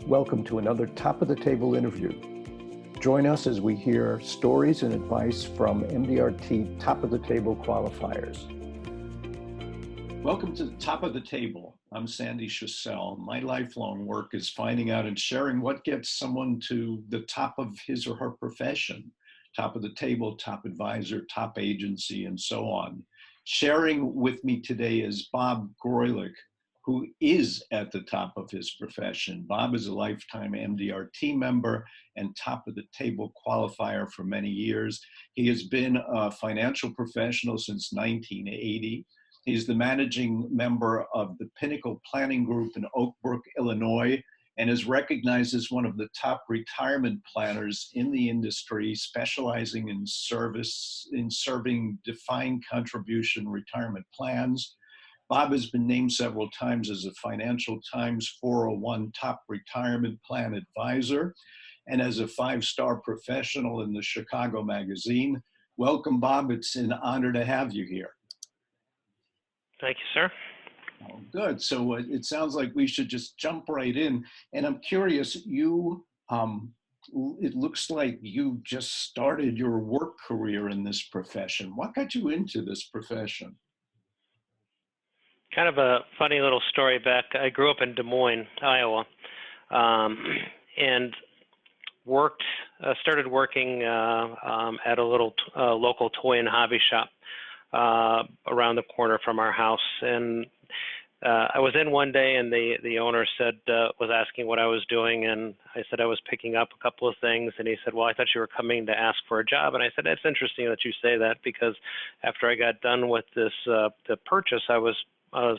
Welcome to another Top of the Table interview. Join us as we hear stories and advice from MDRT Top of the Table qualifiers. Welcome to the Top of the Table. I'm Sandy Schussel. My lifelong work is finding out and sharing what gets someone to the top of his or her profession. Top of the table, top advisor, top agency, and so on. Sharing with me today is Bob Gruelich, who is at the top of his profession. Bob is a lifetime MDRT member and top of the table qualifier for many years. He has been a financial professional since 1980. He's the managing member of the Pinnacle Planning Group in Oak Brook, Illinois, and is recognized as one of the top retirement planners in the industry, specializing in serving defined contribution retirement plans. Bob has been named several times as a Financial Times 401 top retirement plan advisor and as a 5-star professional in the Chicago Magazine. Welcome, Bob. It's an honor to have you here. Thank you, sir. Oh, good. So it sounds like we should just jump right in. And I'm curious, it looks like you just started your work career in this profession. What got you into this profession? Kind of a funny little story back. I grew up in Des Moines, Iowa, and started working at a little local toy and hobby shop around the corner from our house. And I was in one day, and the owner was asking what I was doing, and I said I was picking up a couple of things, and he said, "Well, I thought you were coming to ask for a job." And I said, "That's interesting that you say that, because after I got done with the purchase, I was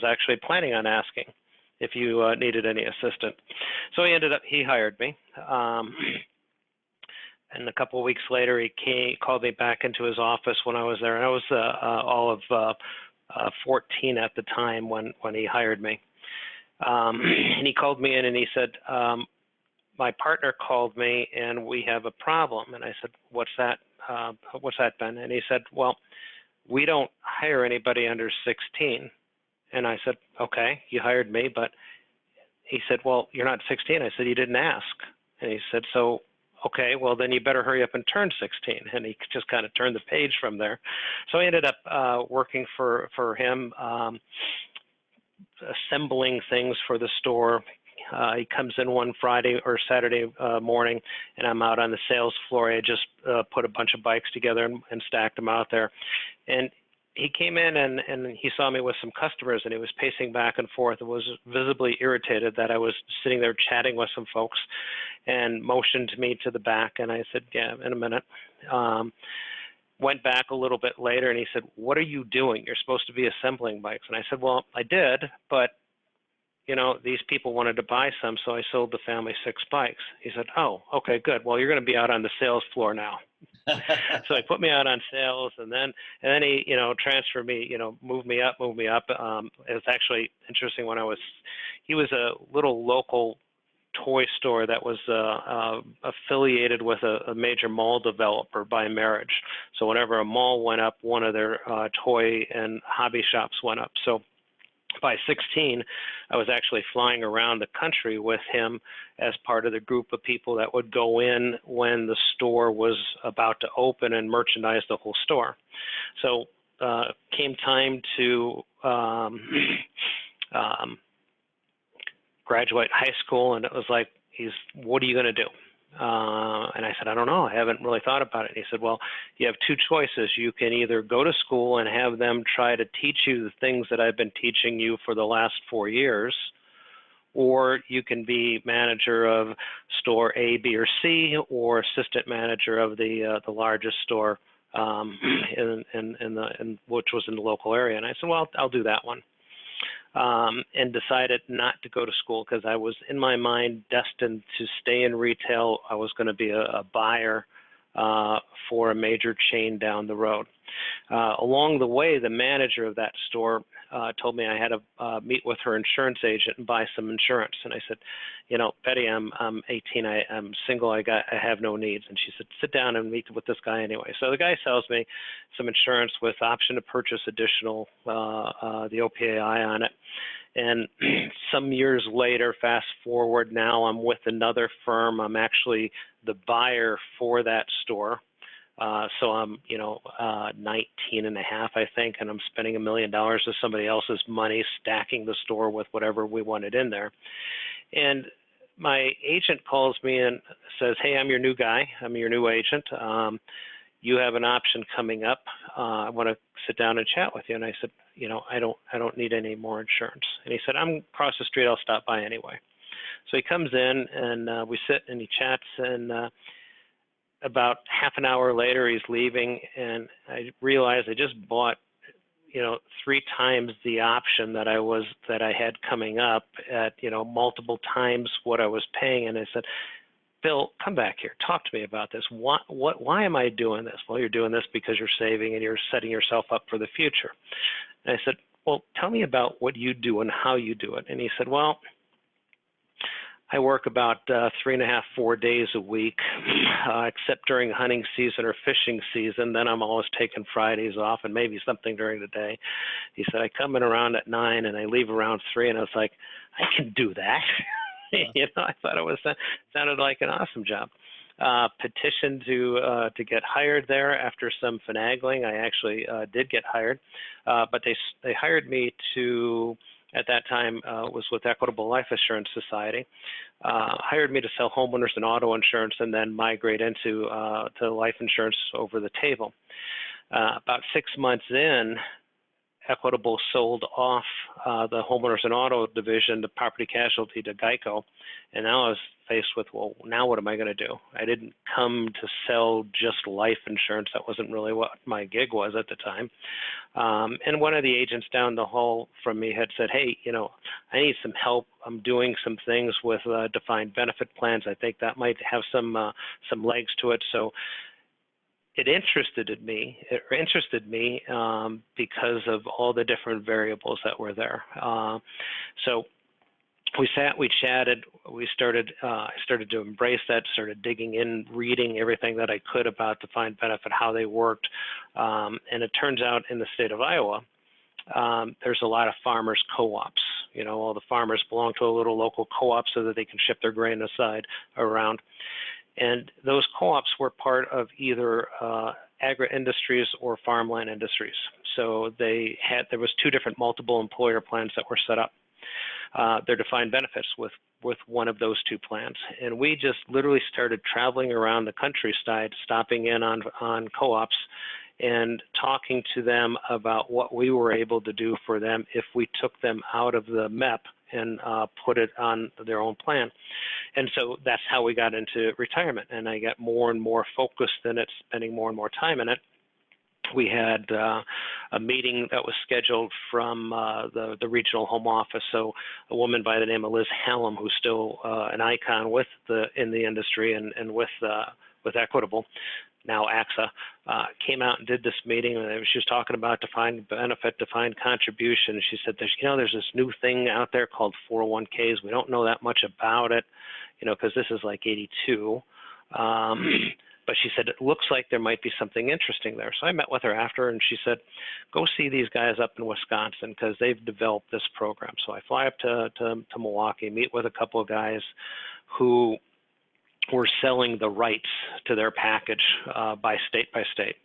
actually planning on asking if you needed any assistance." So he hired me. And a couple of weeks later, he called me back into his office when I was there. And I was all of 14 at the time when he hired me. And he called me in and he said, "My partner called me and we have a problem." And I said, "What's that? What's that, Ben?" And he said, "Well, we don't hire anybody under 16. And I said, "Okay, you hired me," but he said, "Well, you're not 16. I said, "You didn't ask." And he said, "So, okay, well, then you better hurry up and turn 16. And he just kind of turned the page from there. So I ended up working for him, assembling things for the store. He comes in one Friday or Saturday morning, and I'm out on the sales floor. I just put a bunch of bikes together and stacked them out there. And he came in and he saw me with some customers, and he was pacing back and forth and was visibly irritated that I was sitting there chatting with some folks, and motioned me to the back. And I said, "Yeah, in a minute." Went back a little bit later and he said, "What are you doing? You're supposed to be assembling bikes." And I said, "Well, I did, but these people wanted to buy some, so I sold the family 6 bikes." He said, "Oh, okay, good. Well, you're going to be out on the sales floor now." So he put me out on sales, and then he, transferred me, moved me up. It was actually interesting he was a little local toy store that was affiliated with a major mall developer by marriage. So whenever a mall went up, one of their toy and hobby shops went up. So by 16, I was actually flying around the country with him as part of the group of people that would go in when the store was about to open and merchandise the whole store. So came time to graduate high school, and it was like, "What are you going to do?" And I said, "I don't know. I haven't really thought about it." And he said, "Well, you have 2 choices. You can either go to school and have them try to teach you the things that I've been teaching you for the last 4 years, or you can be manager of store A, B, or C, or assistant manager of the largest store, which was in the local area." And I said, "Well, I'll do that one." And decided not to go to school because I was, in my mind, destined to stay in retail. I was going to be a buyer for a major chain down the road. Along the way, the manager of that store told me I had to meet with her insurance agent and buy some insurance. And I said, you know, Betty, I'm 18, I'm single, I have no needs. And she said, sit down and meet with this guy anyway. So the guy sells me some insurance with option to purchase additional, the OPAI on it. And some years later, fast forward now, I'm with another firm. I'm actually the buyer for that store. So I'm, 19 and a half, I think, and I'm spending $1 million of somebody else's money stacking the store with whatever we wanted in there. And my agent calls me and says, "Hey, I'm your new guy. I'm your new agent. You have an option coming up. I want to sit down and chat with you." And I said, I don't need any more insurance. And he said, "I'm across the street. I'll stop by anyway." So he comes in and we sit and he chats, and about half an hour later he's leaving, and I realized I just bought 3 times the option that I had coming up at multiple times what I was paying. And I said, "Bill, come back here. Talk to me about this. Why am I doing this?" "Well, you're doing this because you're saving and you're setting yourself up for the future." And I said, "Well, tell me about what you do and how you do it." And he said, "Well, I work about 3.5, 4 days a week, except during hunting season or fishing season. Then I'm always taking Fridays off and maybe something during the day." He said, "I come in around at 9 and I leave around 3. And I was like, I can do that. I thought it sounded like an awesome job. Petitioned to get hired there after some finagling. I actually did get hired, but they hired me to, at that time, was with Equitable Life Assurance Society, hired me to sell homeowners and auto insurance and then migrate into to life insurance over the table. About 6 months in, Equitable sold off the homeowners and auto division, the property casualty, to Geico. And now I was faced with, well, now what am I going to do? I didn't come to sell just life insurance. That wasn't really what my gig was at the time. And one of the agents down the hall from me had said, "Hey, I need some help. I'm doing some things with defined benefit plans. I think that might have some legs to it." So it interested me because of all the different variables that were there. So we sat, we chatted, I started to embrace that, started digging in, reading everything that I could about defined benefit, how they worked. And it turns out in the state of Iowa, there's a lot of farmers co-ops. All the farmers belong to a little local co-op so that they can ship their grain aside around. And those co-ops were part of either agri-industries or farmland industries. So there was 2 different multiple employer plans that were set up. They're defined benefits with one of those 2 plans. And we just literally started traveling around the countryside, stopping in on co-ops and talking to them about what we were able to do for them if we took them out of the MEP and put it on their own plan. And so that's how we got into retirement. And I got more and more focused in it, spending more and more time in it. We had a meeting that was scheduled from the regional home office. So a woman by the name of Liz Hallam, who's still an icon in the industry and with Equitable, now AXA, came out and did this meeting. And she was talking about defined benefit, defined contribution. She said, there's this new thing out there called 401ks. We don't know that much about it, because this is like 82. But she said, it looks like there might be something interesting there. So I met with her after, and she said, go see these guys up in Wisconsin because they've developed this program. So I fly up to Milwaukee, meet with a couple of guys who were selling the rights to their package by state.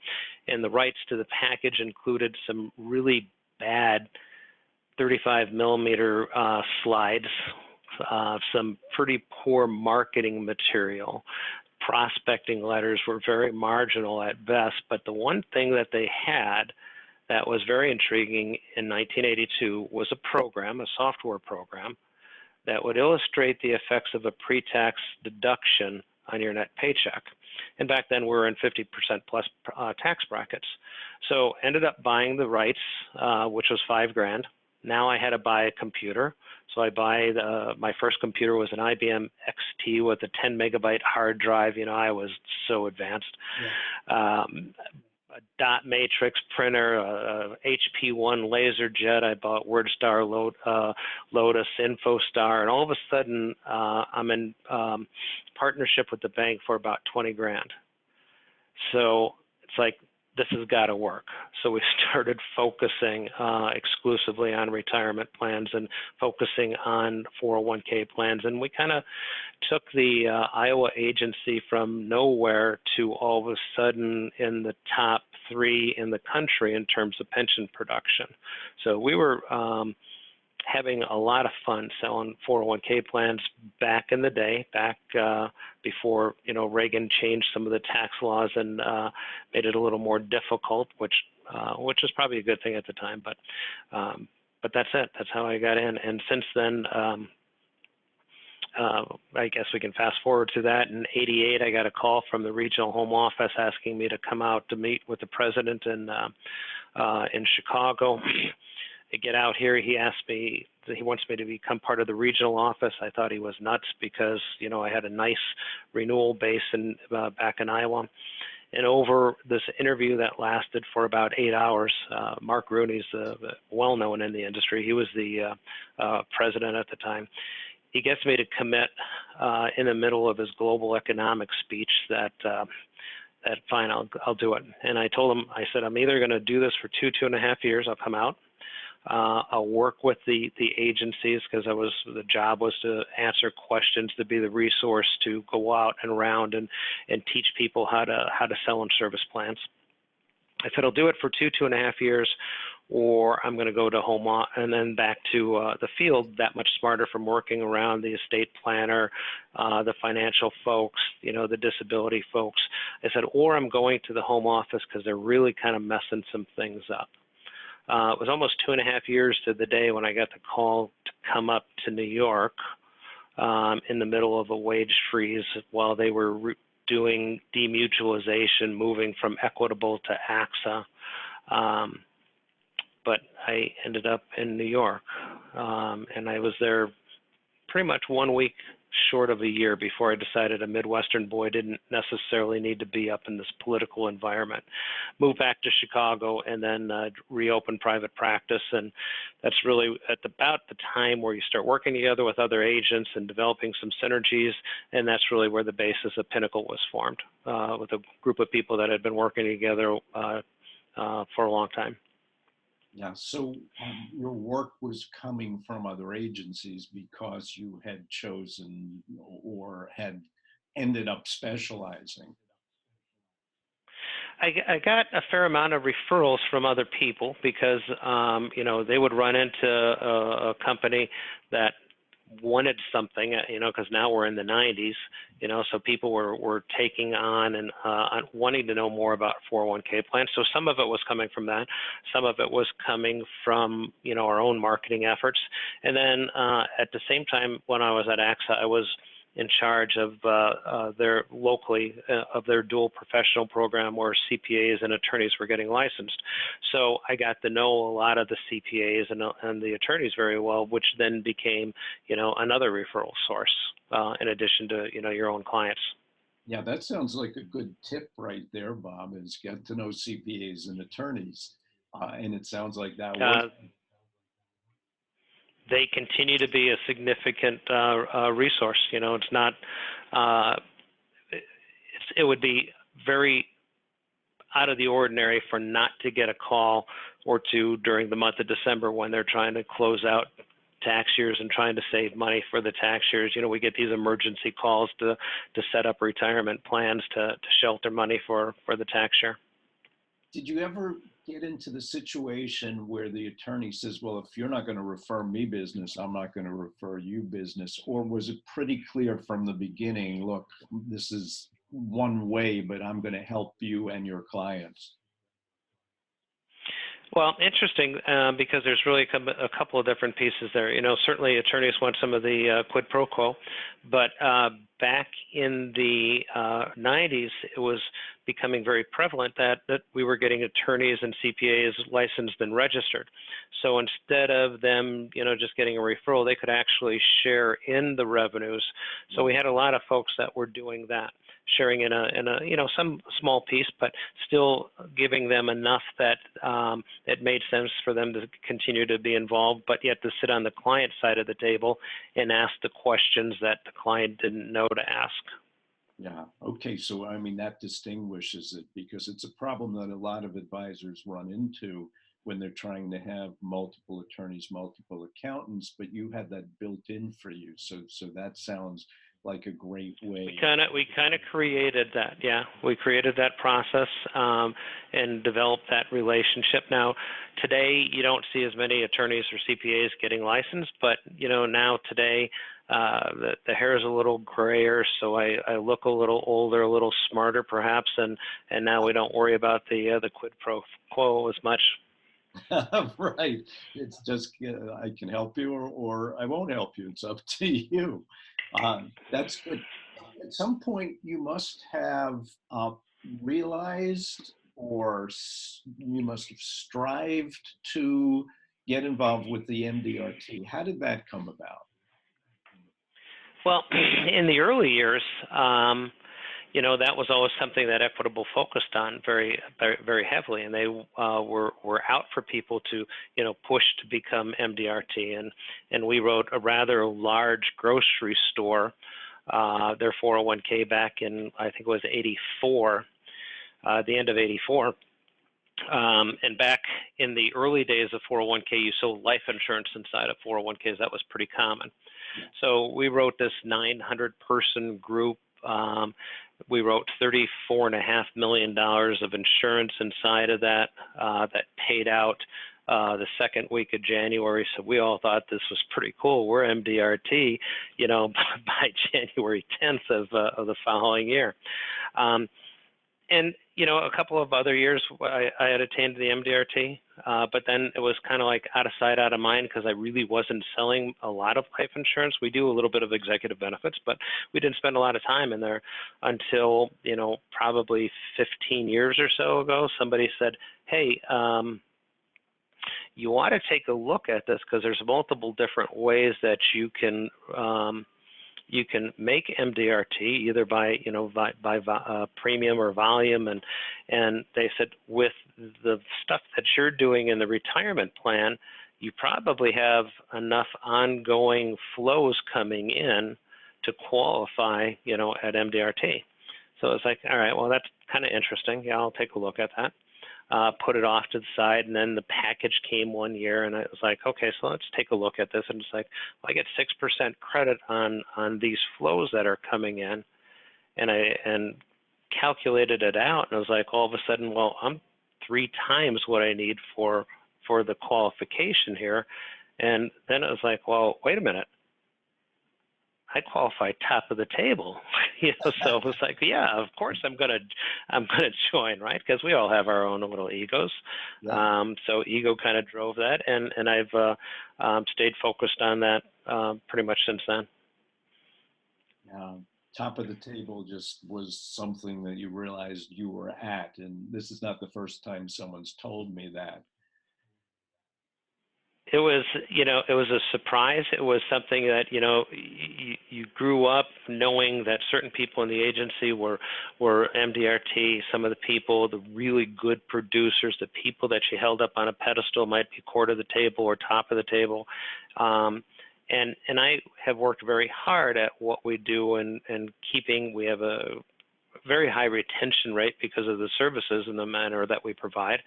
And the rights to the package included some really bad 35 millimeter slides, some pretty poor marketing material. Prospecting letters were very marginal at best, but the one thing that they had that was very intriguing in 1982 was a program, a software program, that would illustrate the effects of a pre-tax deduction on your net paycheck. And back then we were in 50% plus tax brackets. So ended up buying the rights, which was $5,000. Now I had to buy a computer. So I buy my first computer was an IBM XT with a 10 megabyte hard drive. I was so advanced. Yeah. A dot matrix printer, a HP1 LaserJet. I bought WordStar, Lotus, InfoStar, and all of a sudden I'm in partnership with the bank for about $20,000. So it's like this has got to work. So we started focusing exclusively on retirement plans and focusing on 401k plans. And we kind of took the Iowa agency from nowhere to all of a sudden in the top 3 in the country in terms of pension production. So we were having a lot of fun selling 401k plans back in the day, back before Reagan changed some of the tax laws and made it a little more difficult, which was probably a good thing at the time. But that's it. That's how I got in. And since then, I guess we can fast forward to that. In '88, I got a call from the regional home office asking me to come out to meet with the president in Chicago. I get out here, he asked me, he wants me to become part of the regional office. I thought he was nuts because, I had a nice renewal base back in Iowa. And over this interview that lasted for about 8 hours, Mark Rooney's well known in the industry. He was the president at the time. He gets me to commit in the middle of his global economic speech that fine, I'll do it. And I told him, I said, I'm either going to do this for 2.5 years. I'll come out. I'll work with the agencies because the job was to answer questions, to be the resource to go out and around and teach people how to sell and service plans. I said I'll do it for 2.5 years, or I'm going to go to home and then back to the field. That much smarter from working around the estate planner, the financial folks, the disability folks. I said, or I'm going to the home office because they're really kind of messing some things up. It was almost 2.5 years to the day when I got the call to come up to New York in the middle of a wage freeze while they were doing demutualization, moving from Equitable to AXA. But I ended up in New York, and I was there pretty much 1 week short of a year before I decided a Midwestern boy didn't necessarily need to be up in this political environment. Moved back to Chicago and then reopened private practice. And that's really at about the time where you start working together with other agents and developing some synergies. And that's really where the basis of Pinnacle was formed with a group of people that had been working together for a long time. Yeah, so your work was coming from other agencies because you had chosen or had ended up specializing. I got a fair amount of referrals from other people because, they would run into a company that wanted something, because now we're in the 90s, so people were taking on and wanting to know more about 401k plans. So some of it was coming from that. Some of it was coming from, our own marketing efforts. And then at the same time, when I was at AXA, I was in charge of their locally of their dual professional program where CPAs and attorneys were getting licensed. So I got to know a lot of the CPAs and the attorneys very well, which then became, another referral source in addition to, your own clients. Yeah, that sounds like a good tip right there, Bob, is get to know CPAs and attorneys. And it sounds like that was. They continue to be a significant resource. It's not. It would be very out of the ordinary for not to get a call or two during the month of December when they're trying to close out tax years and trying to save money for the tax years. We get these emergency calls to set up retirement plans to shelter money for the tax year. Did you ever get into the situation where the attorney says, well, if you're not going to refer me business, I'm not going to refer you business? Or was it pretty clear from the beginning, look, this is one way, but I'm going to help you and your clients? Well, interesting, because there's really a couple of different pieces there. Certainly attorneys want some of the quid pro quo, but back in the 90s, it was becoming very prevalent that we were getting attorneys and CPAs licensed and registered. So instead of them, just getting a referral, they could actually share in the revenues. So we had a lot of folks that were doing that, sharing in a some small piece, but still giving them enough that it made sense for them to continue to be involved, but yet to sit on the client side of the table and ask the questions that the client didn't know to ask. Yeah. Okay. So, I mean, that distinguishes it because it's a problem that a lot of advisors run into when they're trying to have multiple attorneys, multiple accountants, but you have that built in for you. So that sounds like a great We way. kind of we kind of created that. Yeah, we created that process and developed that relationship. Now, today you don't see as many attorneys or CPAs getting licensed, but now today the hair is a little grayer, so I look a little older, a little smarter perhaps, and now we don't worry about the quid pro quo as much. Right. It's just, I can help you or I won't help you. It's up to you. That's good. At some point, you must have realized you must have strived to get involved with the MDRT. How did that come about? Well, in the early years, that was always something that Equitable focused on very, very, very heavily, and they were out for people to, push to become MDRT, and we wrote a rather large grocery store, their 401k back in I think it was '84, the end of '84. And back in the early days of 401k, you sold life insurance inside of 401ks. That was pretty common. Yeah. So we wrote this 900-person group. We wrote $34.5 million of insurance inside of that that paid out the second week of January. So we all thought this was pretty cool. We're MDRT, by January 10th of the following year. And a couple of other years I had attained the MDRT, but then it was kind of like out of sight, out of mind because I really wasn't selling a lot of life insurance. We do a little bit of executive benefits, but we didn't spend a lot of time in there until, probably 15 years or so ago. Somebody said, hey, you ought to take a look at this because there's multiple different ways that you can make MDRT either by premium or volume, and they said with the stuff that you're doing in the retirement plan, you probably have enough ongoing flows coming in to qualify at MDRT. So it's like, all right, well that's kind of interesting. Yeah, I'll take a look at that. Put it off to the side, and then the package came one year, and I was like, okay, so let's take a look at this. And it's like, well, I get 6% credit on these flows that are coming in, and calculated it out, and I was like, all of a sudden, well, I'm 3 times what I need for the qualification here, and then it was like, well, wait a minute. I qualify top of the table, so it was like, yeah, of course I'm gonna join, right? Because we all have our own little egos. Yeah. So ego kind of drove that, and I've stayed focused on that pretty much since then. Top of the table just was something that you realized you were at. And this is not the first time someone's told me that. It was, it was a surprise. It was something that, you grew up knowing that certain people in the agency were MDRT. Some of the people, the really good producers, the people that you held up on a pedestal might be core to the table or top of the table. And I have worked very hard at what we do and keeping. We have a very high retention rate because of the services and the manner that we provide.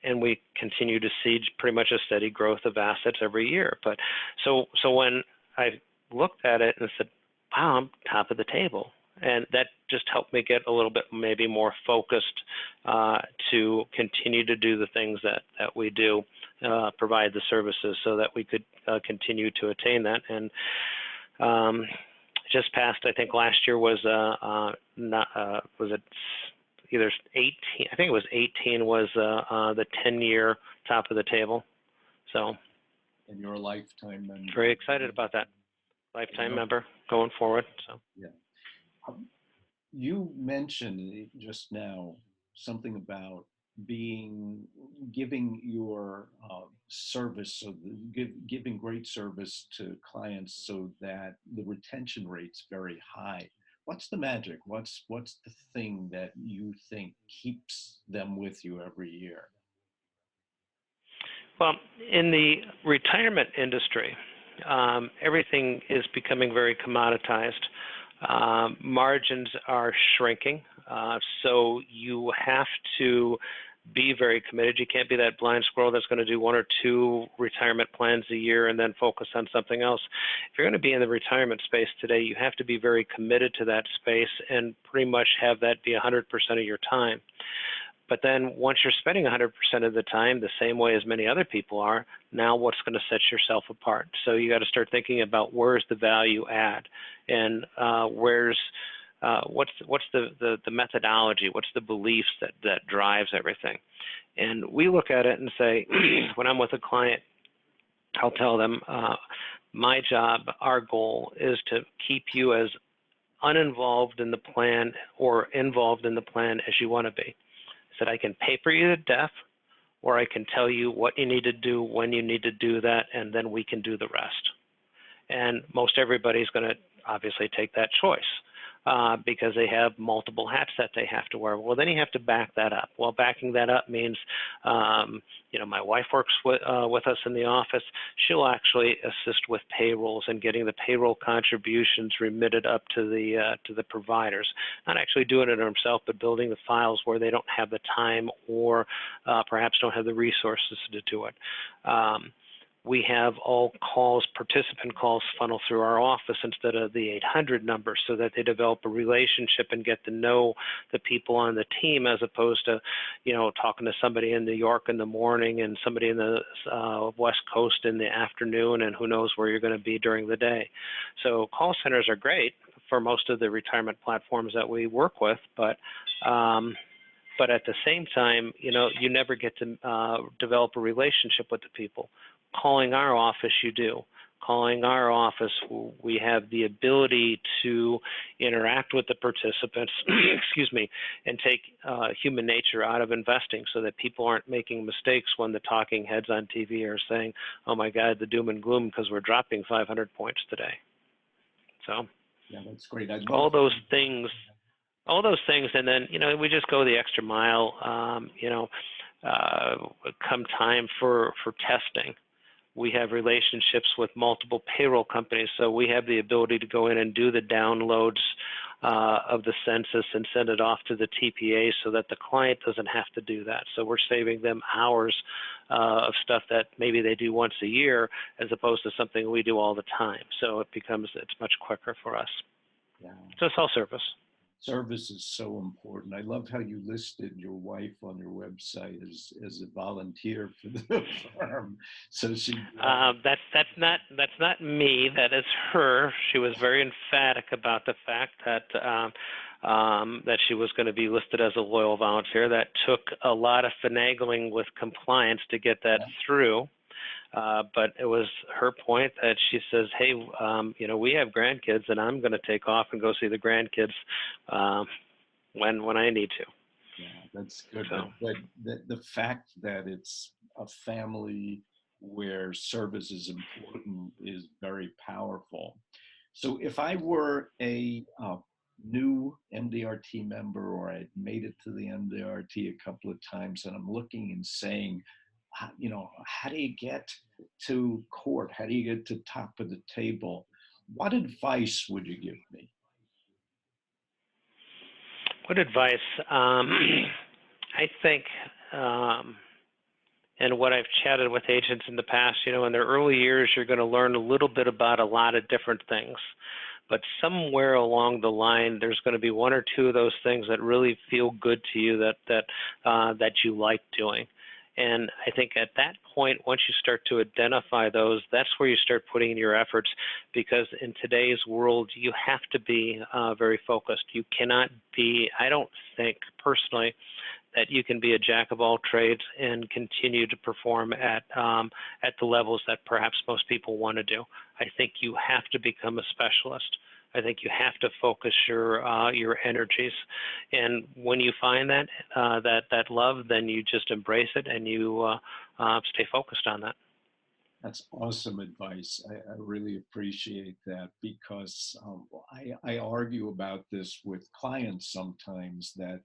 And we continue to see pretty much a steady growth of assets every year. But so when I looked at it and said, wow, I'm top of the table. And that just helped me get a little bit maybe more focused to continue to do the things that we do, provide the services so that we could continue to attain that. And just passed, I think last year was was it either 18, I think it was 18 was the 10-year top of the table. So, And you're a lifetime member. Very excited about that. Lifetime member going forward. So. Yeah. You mentioned just now something about giving your service, giving great service to clients so that the retention rate's very high. What's the magic? What's the thing that you think keeps them with you every year? Well, in the retirement industry, everything is becoming very commoditized. Margins are shrinking, so you have to be very committed. You can't be that blind squirrel that's going to do one or two retirement plans a year and then focus on something else. If you're going to be in the retirement space today, you have to be very committed to that space and pretty much have that be 100% of your time. But then once you're spending 100% of the time the same way as many other people are, now what's going to set yourself apart? So you got to start thinking about where's the value add, and what's the methodology, what's the beliefs that drives everything. And we look at it and say, when I'm with a client, I'll tell them, my job, our goal is to keep you as uninvolved in the plan or involved in the plan as you want to be. That I can paper you to death, or I can tell you what you need to do, when you need to do that, and then we can do the rest. And most everybody's going to obviously take that choice because they have multiple hats that they have to wear. Well, then you have to back that up. Well, backing that up means, my wife works with us in the office. She'll actually assist with payrolls and getting the payroll contributions remitted up to the providers. Not actually doing it herself, but building the files where they don't have the time or perhaps don't have the resources to do it. We have all calls, participant calls funnel through our office instead of the 800 number so that they develop a relationship and get to know the people on the team as opposed to, talking to somebody in New York in the morning and somebody in the West Coast in the afternoon, and who knows where you're going to be during the day. So call centers are great for most of the retirement platforms that we work with, but at the same time, you never get to develop a relationship with the people. Calling our office, you do. Calling our office, we have the ability to interact with the participants, excuse me, and take human nature out of investing so that people aren't making mistakes when the talking heads on TV are saying, oh my God, the doom and gloom because we're dropping 500 points today. So yeah, that's great. all those things, and then, we just go the extra mile, come time for testing. We have relationships with multiple payroll companies, so we have the ability to go in and do the downloads of the census and send it off to the TPA so that the client doesn't have to do that. So we're saving them hours of stuff that maybe they do once a year as opposed to something we do all the time. So it's much quicker for us. Yeah. So it's all service. Service is so important. I love how you listed your wife on your website as a volunteer for the firm. So she. That's not me. That is her. She was very emphatic about the fact that that she was going to be listed as a loyal volunteer. That took a lot of finagling with compliance to get that through. But it was her point that she says, hey, we have grandkids and I'm going to take off and go see the grandkids when I need to. Yeah, that's good. So. But the fact that it's a family where service is important is very powerful. So if I were a new MDRT member, or I'd made it to the MDRT a couple of times and I'm looking and saying, how do you get to court? How do you get to top of the table? What advice would you give me? What advice? I think, and what I've chatted with agents in the past, in their early years, you're going to learn a little bit about a lot of different things. But somewhere along the line, there's going to be one or two of those things that really feel good to you that you like doing. And I think at that point, once you start to identify those, that's where you start putting in your efforts, because in today's world, you have to be very focused. You cannot be, I don't think personally, that you can be a jack of all trades and continue to perform at the levels that perhaps most people want to do. I think you have to become a specialist. I think you have to focus your energies, and when you find that love, then you just embrace it and you stay focused on that. That's awesome advice. I really appreciate that, because I argue about this with clients sometimes, that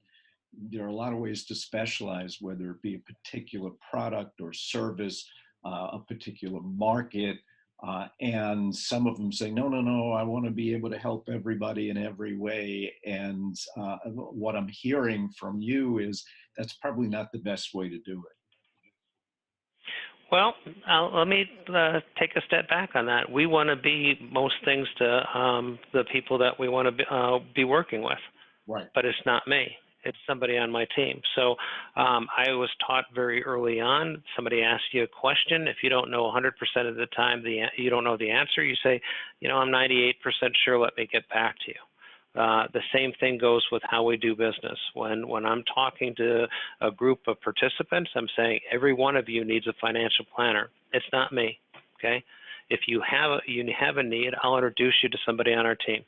there are a lot of ways to specialize, whether it be a particular product or service, a particular market, And some of them say, no, no, no, I want to be able to help everybody in every way. And what I'm hearing from you is that's probably not the best way to do it. Well, let me take a step back on that. We want to be most things to the people that we want to be working with. Right. But it's not me. It's somebody on my team. So I was taught very early on, somebody asks you a question. If you don't know 100% of the time, you don't know the answer, you say, I'm 98% sure, let me get back to you. The same thing goes with how we do business. When I'm talking to a group of participants, I'm saying every one of you needs a financial planner. It's not me, okay? If you have a need, I'll introduce you to somebody on our team.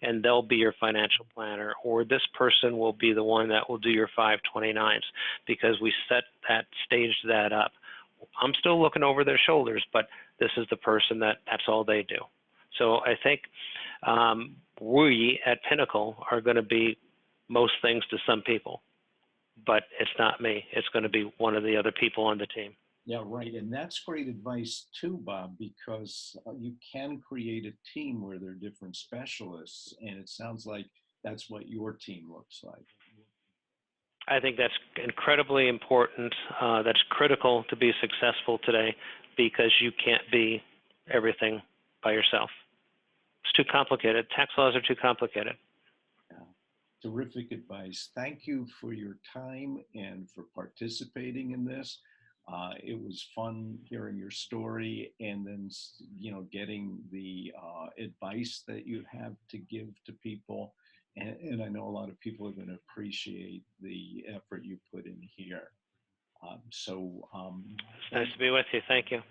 And they'll be your financial planner, or this person will be the one that will do your 529s, because we staged that up. I'm still looking over their shoulders, but this is the person that's all they do. So I think we at Pinnacle are going to be most things to some people, but it's not me. It's going to be one of the other people on the team. Yeah, right. And that's great advice too, Bob, because you can create a team where there are different specialists. And it sounds like that's what your team looks like. I think that's incredibly important. That's critical to be successful today, because you can't be everything by yourself. It's too complicated. Tax laws are too complicated. Yeah. Terrific advice. Thank you for your time and for participating in this. It was fun hearing your story, and then getting the advice that you have to give to people. And I know a lot of people are going to appreciate the effort you put in here. It's nice to be with you. Thank you.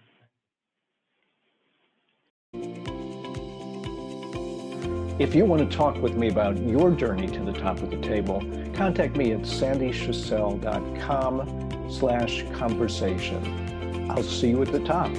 If you want to talk with me about your journey to the top of the table, contact me at sandyschussel.com/conversation. I'll see you at the top.